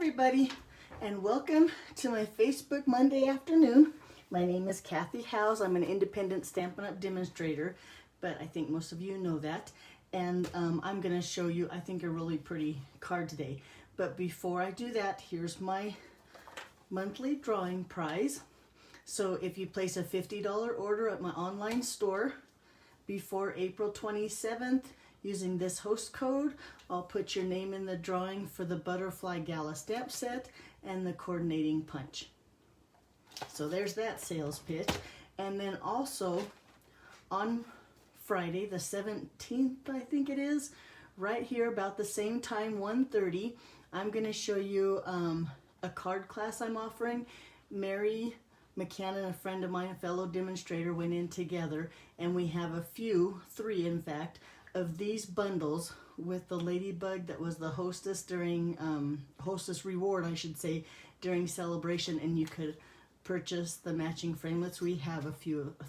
everybody, and welcome to my Facebook Monday afternoon. My name is Kathy Howes. I'm an independent Stampin' Up! Demonstrator, but I think most of you know that. And I'm going to show you, I think, a really pretty card today. But before I do that, here's my monthly drawing prize. So if you place a $50 order at my online store before April 27th, using this host code, I'll put your name in the drawing for the Butterfly Gala stamp set and the coordinating punch. So there's that sales pitch. And then also on Friday the 17th, I think it is, right here about the same time, 1:30, I'm going to show you a card class I'm offering. Mary McCann, a friend of mine, a fellow demonstrator, went in together, and we have three in fact, of these bundles with the ladybug that was the hostess during, hostess reward, I should say, during celebration, and you could purchase the matching framelits. We have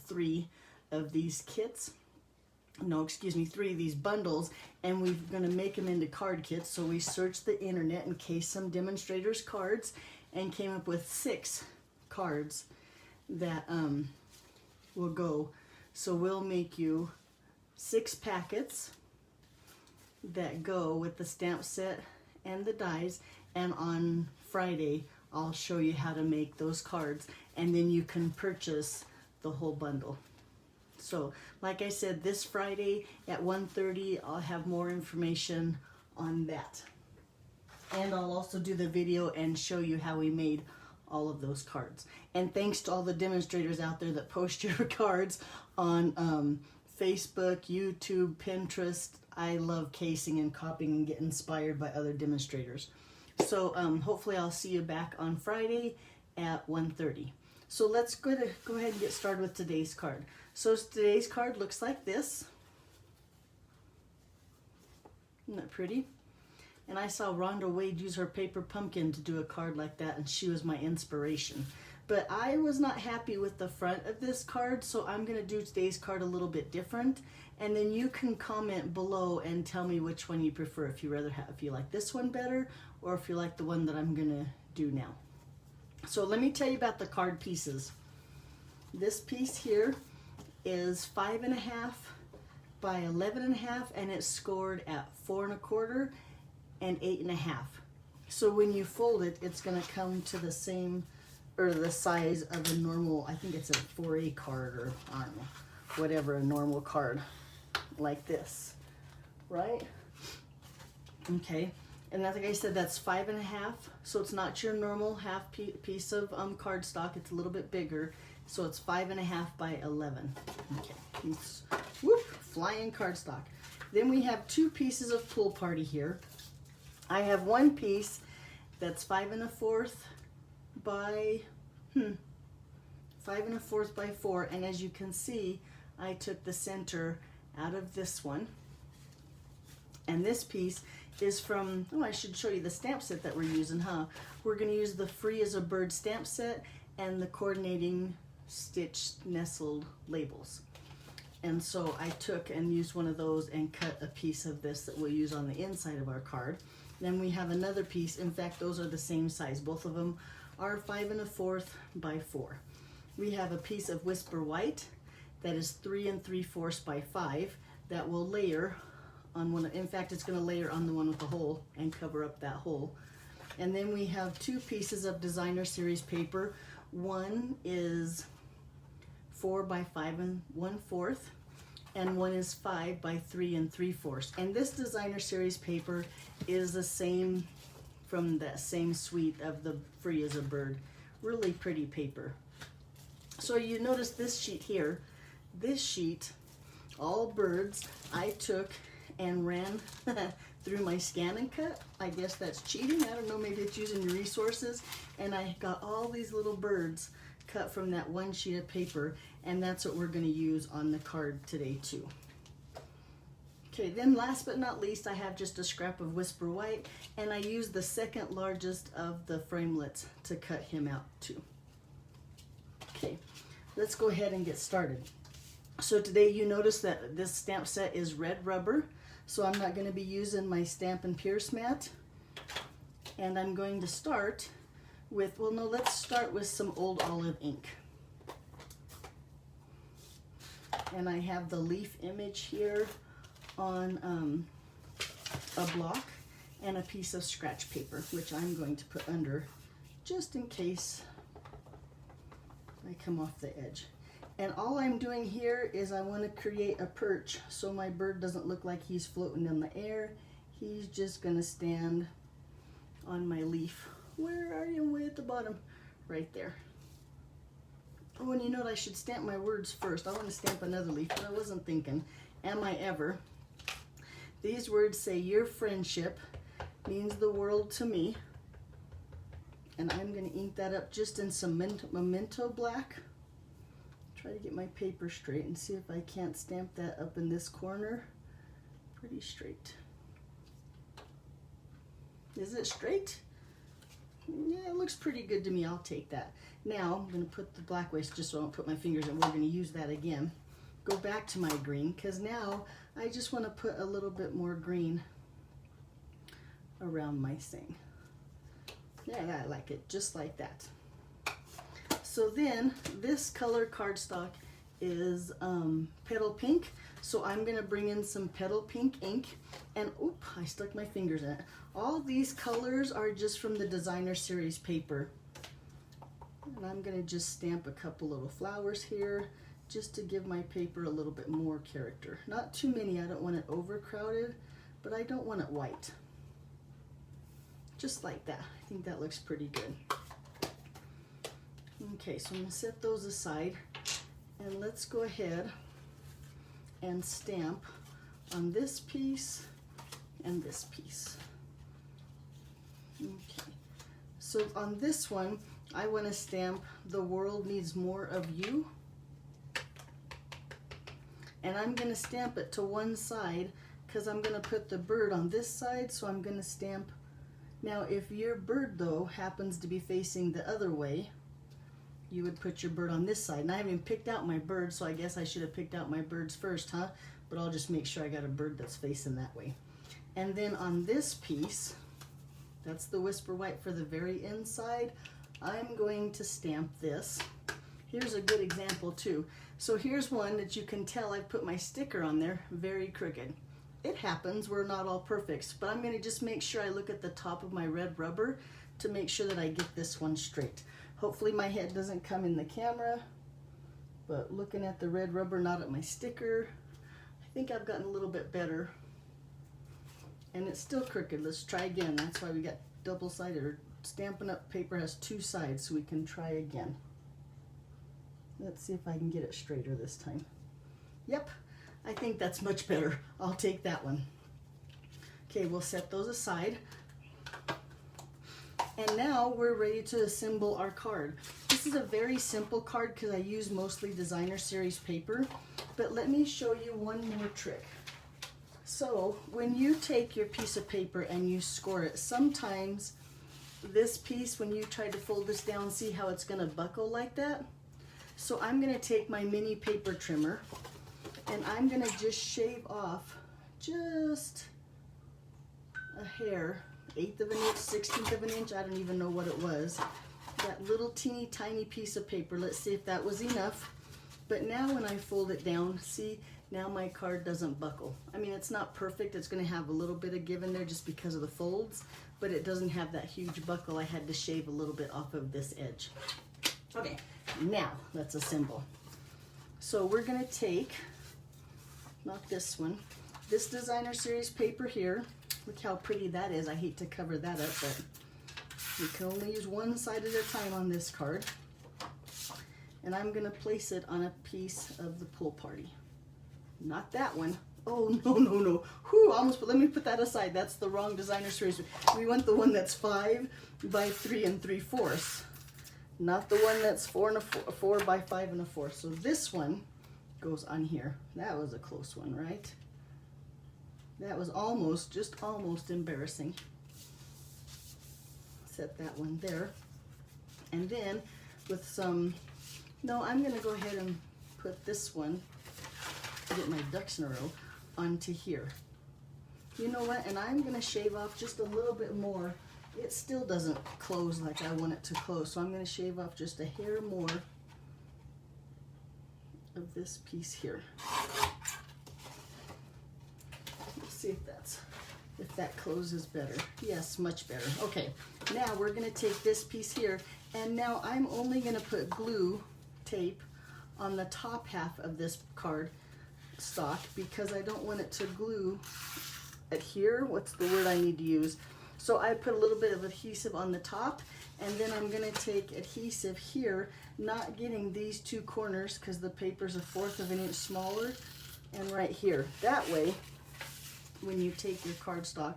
three of these kits. No, excuse me, three of these bundles, and we're going to make them into card kits. So we searched the internet and cased some demonstrators' cards and came up with 6 cards that will go. So we'll make you 6 packets that go with the stamp set and the dies, and on Friday I'll show you how to make those cards, and then you can purchase the whole bundle. So like I said, this Friday at 1:30 I'll have more information on that, and I'll also do the video and show you how we made all of those cards. And thanks to all the demonstrators out there that post your cards on Facebook, YouTube, Pinterest. I love casing and copying and get inspired by other demonstrators. So hopefully I'll see you back on Friday at 1:30. So let's go ahead and get started with today's card. So today's card looks like this. Isn't that pretty? And I saw Rhonda Wade use her paper pumpkin to do a card like that, and she was my inspiration. But I was not happy with the front of this card, so I'm going to do today's card a little bit different. And then you can comment below and tell me which one you prefer, if you like this one better, or if you like the one that I'm going to do now. So let me tell you about the card pieces. This piece here is 5.5 by 11.5, and it's scored at 4 1/4 and 8.5. So when you fold it, it's going to come to the same, or the size of a normal, I think it's a 4A card, or I don't know, whatever, a normal card like this, right? Okay, and like I said, that's 5.5, so it's not your normal half piece of cardstock. It's a little bit bigger, so it's 5.5 by 11. Okay, whoop, flying cardstock. Then we have 2 pieces of Pool Party here. I have one piece that's 5 1/4 by 5 1/4 by 4, and as you can see, I took the center out of this one. And this piece is from, I should show you the stamp set that we're using, huh? We're going to use the Free as a Bird stamp set and the coordinating stitched nestled labels. And so I took and used one of those and cut a piece of this that we'll use on the inside of our card. Then we have another piece. In fact, those are the same size. Both of them are 5 1/4 by 4. We have a piece of Whisper White that is 3 3/4 by 5 that will layer on one. In fact, it's going to layer on the one with the hole and cover up that hole. And then we have 2 pieces of Designer Series paper. One is 4 by 5 1/4, and one is 5 by 3 3/4. And this Designer Series paper is the same from that same suite of the Free as a Bird. Really pretty paper. So you notice this sheet here, this sheet, all birds, I took and ran through my scan and cut. I guess that's cheating. I don't know, maybe it's using your resources. And I got all these little birds cut from that one sheet of paper, and that's what we're going to use on the card today too. Okay, then last but not least, I have just a scrap of Whisper White, and I used the second largest of the framelits to cut him out too. Okay, let's go ahead and get started. So today you notice that this stamp set is red rubber, so I'm not going to be using my Stampin' Pierce mat. And I'm going to start with, well, no, let's start with some Old Olive ink. And I have the leaf image here on a block and a piece of scratch paper, which I'm going to put under just in case I come off the edge. And all I'm doing here is I want to create a perch so my bird doesn't look like he's floating in the air. He's just going to stand on my leaf. Where are you? Way at the bottom. Right there. Oh, and you know what? I should stamp my words first. I want to stamp another leaf, but I wasn't thinking, am I ever? These words say, your friendship means the world to me. And I'm going to ink that up just in some Memento black. Try to get my paper straight and see if I can't stamp that up in this corner. Pretty straight. Is it straight? Yeah, it looks pretty good to me. I'll take that. Now I'm going to put the black waste just so I don't put my fingers in. We're going to use that again. Go back to my green because now I just want to put a little bit more green around my thing. Yeah, I like it just like that. So then this color cardstock is Petal Pink. So I'm going to bring in some Petal Pink ink and oop, I stuck my fingers in it. All these colors are just from the Designer Series paper. And I'm going to just stamp a couple little flowers here just to give my paper a little bit more character. Not too many, I don't want it overcrowded, but I don't want it white. Just like that. I think that looks pretty good. Okay, so I'm going to set those aside and let's go ahead and stamp on this piece and this piece. Okay, so on this one I want to stamp the world needs more of you, and I'm going to stamp it to one side because I'm going to put the bird on this side, so I'm going to stamp. Now if your bird though happens to be facing the other way, you would put your bird on this side. And I haven't even picked out my bird, so I guess I should have picked out my birds first, huh? But I'll just make sure I got a bird that's facing that way. And then on this piece, that's the Whisper White for the very inside, I'm going to stamp this. Here's a good example too. So here's one that you can tell I've put my sticker on there, very crooked. It happens, we're not all perfect, but I'm going to just make sure I look at the top of my red rubber to make sure that I get this one straight. Hopefully my head doesn't come in the camera, but looking at the red rubber, not at my sticker, I think I've gotten a little bit better. And it's still crooked. Let's try again. That's why we got double-sided, or Stampin' Up! Paper has two sides, so we can try again. Let's see if I can get it straighter this time. Yep, I think that's much better. I'll take that one. Okay, we'll set those aside. And now we're ready to assemble our card. This is a very simple card because I use mostly Designer Series paper, but let me show you one more trick. So when you take your piece of paper and you score it, sometimes this piece, when you try to fold this down, see how it's going to buckle like that? So I'm going to take my mini paper trimmer and I'm going to just shave off just a hair, 1/8 of an inch, 1/16 of an inch, I don't even know what it was. That little teeny tiny piece of paper. Let's see if that was enough. But now when I fold it down, see, now my card doesn't buckle. I mean, it's not perfect. It's going to have a little bit of give in there just because of the folds, but it doesn't have that huge buckle. I had to shave a little bit off of this edge. Okay, now let's assemble. So we're going to take, not this one, this Designer Series paper here. Look how pretty that is. I hate to cover that up, but you can only use one side at a time on this card. And I'm going to place it on a piece of the Pool Party. Not that one. Oh, no, no, no. Whew, almost, but let me put that aside. That's the wrong Designer Series. We want the one that's 5 by 3 3/4. Not the one that's 4 by 5 1/4. So this one goes on here. That was a close one, right? That was almost, just almost embarrassing. Set that one there. And then with some, no, I'm going to go ahead and put this one, get my ducks in a row, onto here. You know what? And I'm going to shave off just a little bit more it still doesn't close like I want it to close. So I'm going to shave off just a hair more of this piece here. Let's see if that closes better. Yes, much better. Okay, now we're going to take this piece here, and now I'm only going to put glue tape on the top half of this card stock because I don't want it to glue adhere. What's the word I need to use? So I put a little bit of adhesive on the top, and then I'm going to take adhesive here, not getting these two corners because the paper's 1/4 of an inch smaller, and right here. That way, when you take your cardstock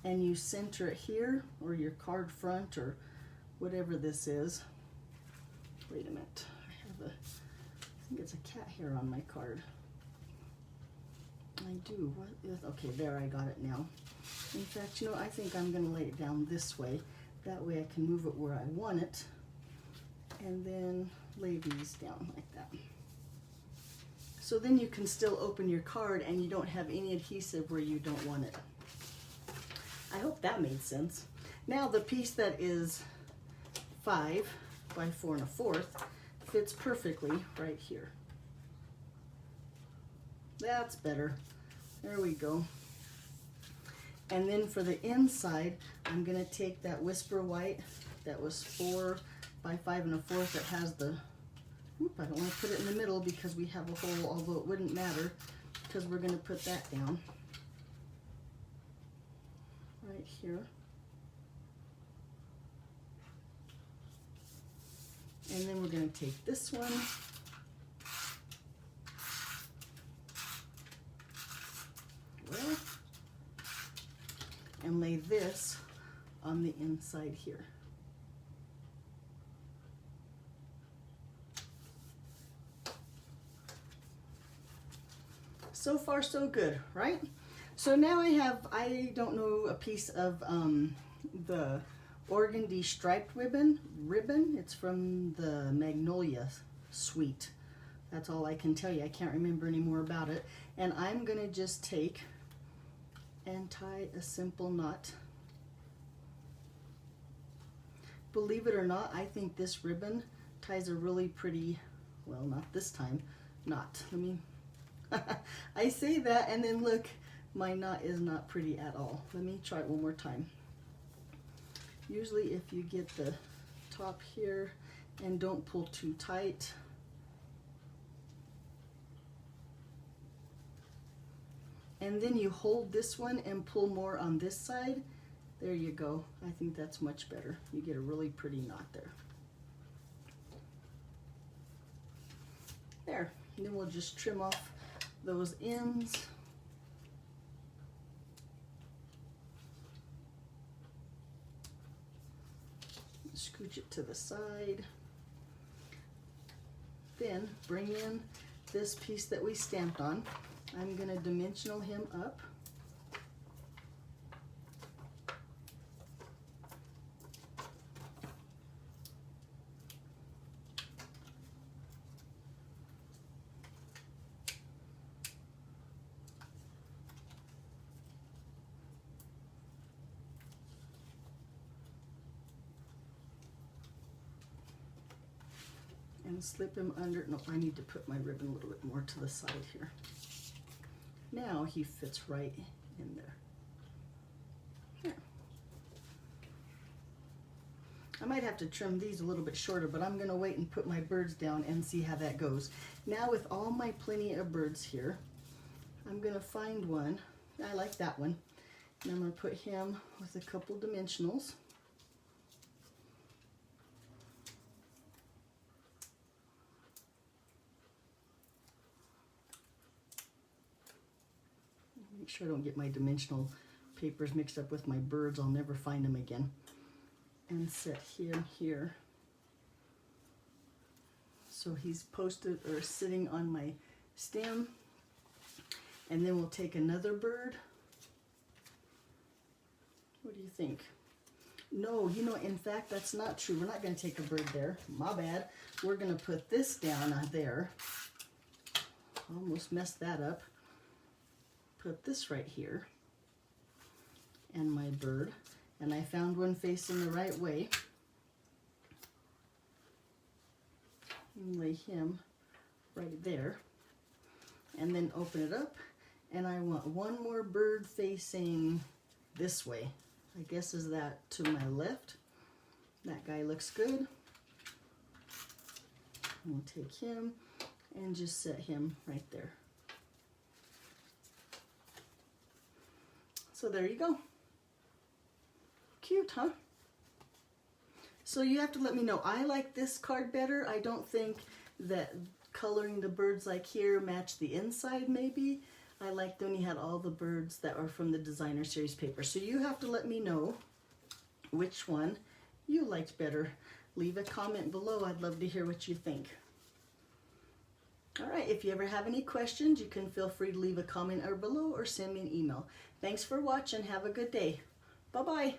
and you center it here, or your card front, or whatever this is. Wait a minute. I think it's a cat hair on my card. I do. What is, okay, there, I got it now. In fact, you know, I think I'm going to lay it down this way. That way I can move it where I want it. And then lay these down like that. So then you can still open your card and you don't have any adhesive where you don't want it. I hope that made sense. Now the piece that is 5 by 4 1/4 fits perfectly right here. That's better. There we go. And then for the inside, I'm going to take that Whisper White that was 4 by 5 1/4 that has the, I don't want to put it in the middle because we have a hole, although it wouldn't matter because we're going to put that down right here. And then we're going to take this one and lay this on the inside here. So far so good, right? So now I don't know, a piece of the organdy striped ribbon. It's from the Magnolia suite. That's all I can tell you. I can't remember any more about it. And I'm gonna just take and tie a simple knot. Believe it or not, I think this ribbon ties a really pretty, well, not this time, knot. Let me, I say that and then look, my knot is not pretty at all. Let me try it one more time. Usually if you get the top here and don't pull too tight, and then you hold this one and pull more on this side, there you go. I think that's much better. You get a really pretty knot there. There, and then we'll just trim off those ends. Scooch it to the side. Then bring in this piece that we stamped on. I'm going to dimensional him up. And slip him under. No, I need to put my ribbon a little bit more to the side here. Now he fits right in there. Here. I might have to trim these a little bit shorter, but I'm going to wait and put my birds down and see how that goes. Now with all my plenty of birds here, I'm going to find one. I like that one. And I'm going to put him with a couple dimensionals. Make sure I don't get my dimensional papers mixed up with my birds. I'll never find them again. And set him here. So he's posted or sitting on my stem. And then we'll take another bird. What do you think? No, you know, in fact, that's not true. We're not going to take a bird there. My bad. We're going to put this down there. Almost messed that up. Put this right here, and my bird, And I found one facing the right way. And lay him right there. And then open it up. And I want one more bird facing this way. I guess is that to my left. That guy looks good. We'll take him and just set him right there. So there you go. Cute, huh? So you have to let me know. I like this card better. I don't think that coloring the birds like here match the inside maybe. I liked when you had all the birds that are from the designer series paper. So you have to let me know which one you liked better. Leave a comment below. I'd love to hear what you think. All right, if you ever have any questions, you can feel free to leave a comment or below or send me an email. Thanks for watching. Have a good day. Bye-bye.